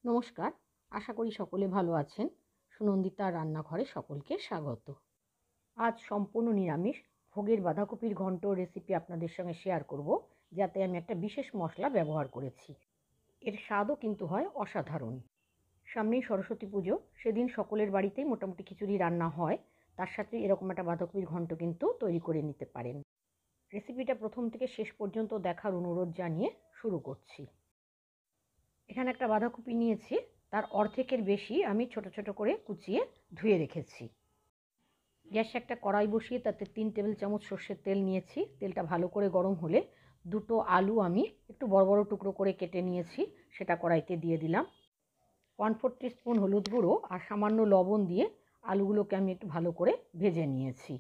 নমস্কার, আশা করি সকলে ভালো আছেন। সুনন্দিতার রান্নাঘরে সকলকে স্বাগত। আজ সম্পূর্ণ নিরামিষ ভোগের বাঁধাকপির ঘন্ট রেসিপি আপনাদের সঙ্গে শেয়ার করব, যাতে আমি একটা বিশেষ মশলা ব্যবহার করেছি। এর স্বাদও কিন্তু হয় অসাধারণ। সামনেই সরস্বতী পুজো, সেদিন সকলের বাড়িতেই মোটামুটি খিচুড়ি রান্না হয়। তার সাথে এরকম একটা বাঁধাকপির ঘন্ট কিন্তু তৈরি করে নিতে পারেন। রেসিপিটা প্রথম থেকে শেষ পর্যন্ত দেখার অনুরোধ জানিয়ে শুরু করছি। এখানে একটা বাঁধাকপি নিয়েছি, তার অর্ধেকের বেশি আমি ছোট ছোট করে কুচিয়ে ধুয়ে রেখেছি। গ্যাসে একটা কড়াই বসিয়ে তাতে 3 টেবিল চামচ সর্ষের তেল নিয়েছি। তেলটা ভালো করে গরম হলে দুটো আলু আমি একটু বড় বড় টুকরো করে কেটে নিয়েছি, সেটা কড়াইতে দিয়ে দিলাম। 1/4 টিস্পুন হলুদ গুঁড়ো আর সামান্য লবণ দিয়ে আলুগুলোকে আমি একটু ভালো করে ভেজে নিয়েছি।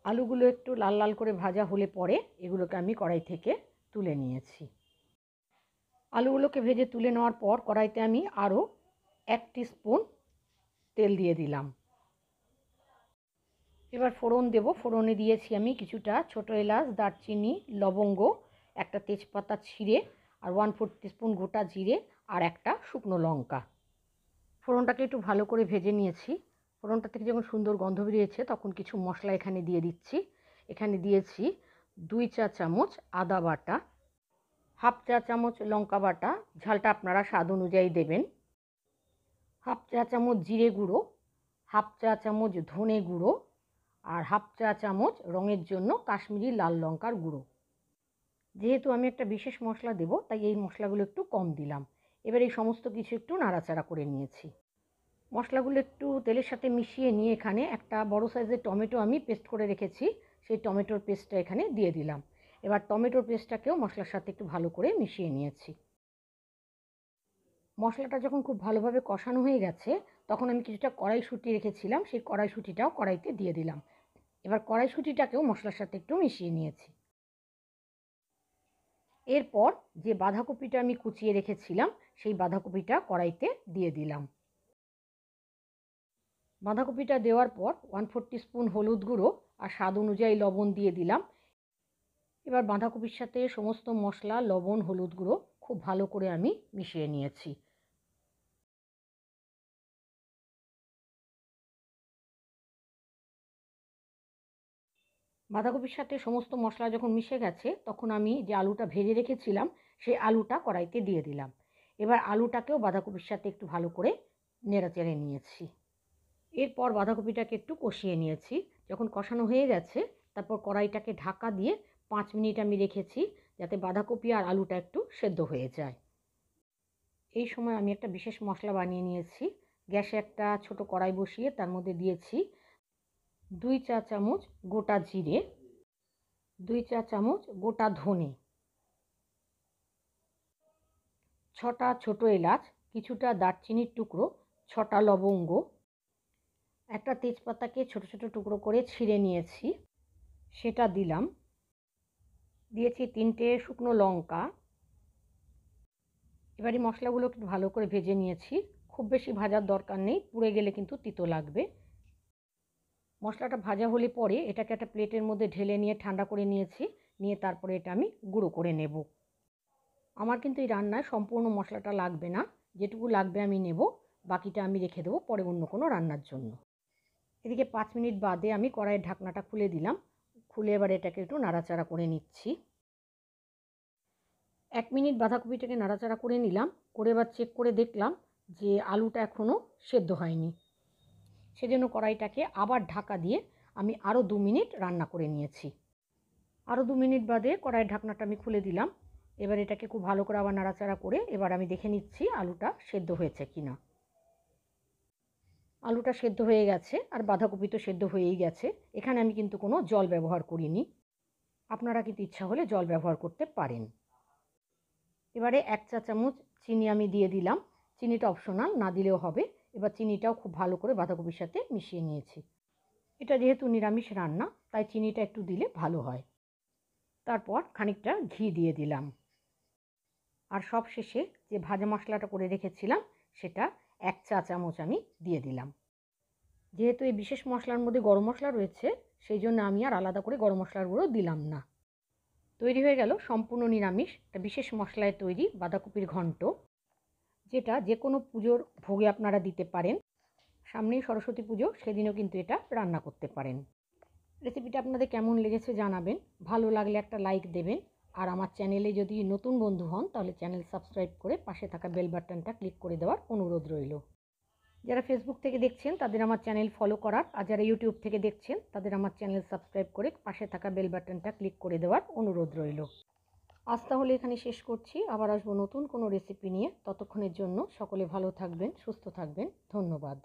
আলুগুলো একটু লাল লাল করে ভাজা হলে পরে এগুলোকে আমি কড়াই থেকে তুলে নিয়েছি। আলুগুলোকে ভেজে তুলে নেওয়ার পর কড়াইতে আমি আরও 1 টিস্পুন তেল দিয়ে দিলাম। এবার ফোড়ন দেব। ফোড়নে দিয়েছি আমি কিছুটা ছোটো এলাচ, দারচিনি, লবঙ্গ, একটা তেজপাতা ছিঁড়ে, আর 1/4 টিস্পুন গোটা জিরে আর একটা শুকনো লঙ্কা। ফোড়নটাকে একটু ভালো করে ভেজে নিয়েছি। ফোড়নটা থেকে যখন সুন্দর গন্ধ বেরিয়েছে তখন কিছু মশলা এখানে দিয়ে দিচ্ছি। এখানে দিয়েছি 2 চা চামচ আদা বাটা, 1/2 চা চামচ লঙ্কা বাটা, ঝালটা আপনারা স্বাদ অনুযায়ী দেবেন, 1/2 চা চামচ জিরে গুঁড়ো, 1/2 চা চামচ ধনে গুঁড়ো আর 1/2 চা চামচ রঙের জন্য কাশ্মীরি লাল লঙ্কার গুঁড়ো। যেহেতু আমি একটা বিশেষ মশলা দেব, তাই এই মশলাগুলো একটু কম দিলাম। এবার এই সমস্ত কিছু একটু নাড়াচাড়া করে নিয়েছি। মশলাগুলো একটু তেলের সাথে মিশিয়ে নিয়ে এখানে একটা বড় সাইজের টমেটো আমি পেস্ট করে রেখেছি, সেই টমেটোর পেস্টটা এখানে দিয়ে দিলাম। এবার টমেটোর পেস্টটাকেও মশলার সাথে একটু ভালো করে মিশিয়ে নিয়েছি। মশলাটা যখন খুব ভালোভাবে কষানো হয়ে গেছে তখন আমি কিছুটা কড়াইশুঁটি রেখেছিলাম, সেই কড়াইশুঁটিটাও কড়াইতে দিয়ে দিলাম। এবার কড়াইশুঁটিটাকেও মশলার সাথে একটু মিশিয়ে নিয়েছি। এরপর যে বাঁধাকপিটা আমি কুচিয়ে রেখেছিলাম সেই বাঁধাকপিটা কড়াইতে দিয়ে দিলাম। বাঁধাকপিটা দেওয়ার পর 1/4 টিস্পুন হলুদ গুঁড়ো আর স্বাদ অনুযায়ী লবণ দিয়ে দিলাম। এবার বাঁধাকপির সাথে সমস্ত মশলা, লবণ, হলুদ গুঁড়ো খুব ভালো করে আমি মিশিয়ে নিয়েছি। বাঁধাকপির সাথে সমস্ত মশলা যখন মিশে গেছে তখন আমি যে আলুটা ভেজে রেখেছিলাম সেই আলুটা কড়াইতে দিয়ে দিলাম। এবার আলুটাকেও বাঁধাকপির সাথে একটু ভালো করে নেড়েচেড়ে নিয়েছি। এরপর বাঁধাকপিটাকে একটু কষিয়ে নিয়েছি। যখন কষানো হয়ে গেছে তারপর কড়াইটাকে ঢাকা দিয়ে 5 মিনিট আমি রেখেছি, যাতে বাঁধাকপি আর আলুটা একটু সেদ্ধ হয়ে যায়। এই সময় আমি একটা বিশেষ মশলা বানিয়ে নিয়েছি। গ্যাসে একটা ছোট কড়াই বসিয়ে তার মধ্যে দিয়েছি 2 চা চামচ গোটা জিরে, 2 চা চামচ গোটা ধনে, 6টা ছোটো এলাচ, কিছুটা দারচিনির টুকরো, 6টা লবঙ্গ, একটা তেজপাতাকে ছোট ছোট টুকরো করে ছিঁড়ে নিয়েছি, সেটা দিলাম। দিয়েছি 3টে শুকনো লঙ্কা। এবার এই মশলাগুলো একটু ভালো করে ভেজে নিয়েছি। খুব বেশি ভাজার দরকার নেই, পুড়ে গেলে কিন্তু তিতো লাগবে। মশলাটা ভাজা হলে পরে এটাকে একটা প্লেটের মধ্যে ঢেলে নিয়ে ঠান্ডা করে নিয়েছি। নিয়ে তারপরে এটা আমি গুঁড়ো করে নেব। আমার কিন্তু এই রান্নায় সম্পূর্ণ মশলাটা লাগবে না, যেটুকু লাগবে আমি নেব, বাকিটা আমি রেখে দেবো পরে অন্য কোনো রান্নার জন্য। এদিকে 5 মিনিট বাদে আমি কড়াইয়ের ঢাকনাটা খুলে দিলাম। খুলে এবার এটাকে একটু নাড়াচাড়া করে নিচ্ছি। 1 মিনিট বাঁধাকপিটাকে নাড়াচাড়া করে নিলাম। করে এবার চেক করে দেখলাম যে আলুটা এখনও সেদ্ধ হয়নি। সেজন্য কড়াইটাকে আবার ঢাকা দিয়ে আমি আরও 2 মিনিট রান্না করে নিয়েছি। আরও 2 মিনিট বাদে কড়াইয়ের ঢাকনাটা আমি খুলে দিলাম। এবার এটাকে খুব ভালো করে আবার নাড়াচাড়া করে এবার আমি দেখে নিচ্ছি আলুটা সেদ্ধ হয়েছে কিনা। আলুটা সেদ্ধ হয়ে গেছে আর বাঁধাকপি তো সেদ্ধ হয়েই গেছে। এখানে আমি কিন্তু কোনো জল ব্যবহার করিনি। আপনারা কিন্তু ইচ্ছা হলে জল ব্যবহার করতে পারেন। এবারে 1 চা চামচ চিনি আমি দিয়ে দিলাম। চিনিটা অপশনাল, না দিলেও হবে। এবার চিনিটাও খুব ভালো করে বাঁধাকপির সাথে মিশিয়ে নিয়েছি। এটা যেহেতু নিরামিষ রান্না তাই চিনিটা একটু দিলে ভালো হয়। তারপর খানিকটা ঘি দিয়ে দিলাম। আর সব শেষে যে ভাজা মশলাটা করে রেখেছিলাম সেটা 1 চা চামচ আমি দিয়ে দিলাম। যেহেতু এই বিশেষ মশলার মধ্যে গরম মশলা রয়েছে সেই জন্য আমি আর আলাদা করে গরম মশলার গুঁড়ো দিলাম না। তৈরি হয়ে গেল সম্পূর্ণ নিরামিষ একটা বিশেষ মশলায় তৈরি বাঁধাকপির ঘন্ট, যেটা যে কোনো পুজোর ভোগে আপনারা দিতে পারেন। সামনেই সরস্বতী পুজো, সেদিনও কিন্তু এটা রান্না করতে পারেন। রেসিপিটা আপনাদের কেমন লেগেছে জানাবেন। ভালো লাগলে একটা লাইক দেবেন। আর আমার চ্যানেলে যদি নতুন বন্ধু হন তাহলে চ্যানেল সাবস্ক্রাইব করে পাশে থাকা বেল বাটনটা ক্লিক করে দেওয়ার অনুরোধ রইল। যারা ফেসবুক থেকে দেখছেন তাদের আমার চ্যানেল ফলো করার, আর যারা ইউটিউব থেকে দেখছেন তাদের আমার চ্যানেল সাবস্ক্রাইব করে পাশে থাকা বেল বাটনটা ক্লিক করে দেওয়ার অনুরোধ রইল। আজ তাহলে এখানে শেষ করছি, আবার আসবো নতুন কোনো রেসিপি নিয়ে। ততক্ষণের জন্য সকলে ভালো থাকবেন, সুস্থ থাকবেন। ধন্যবাদ।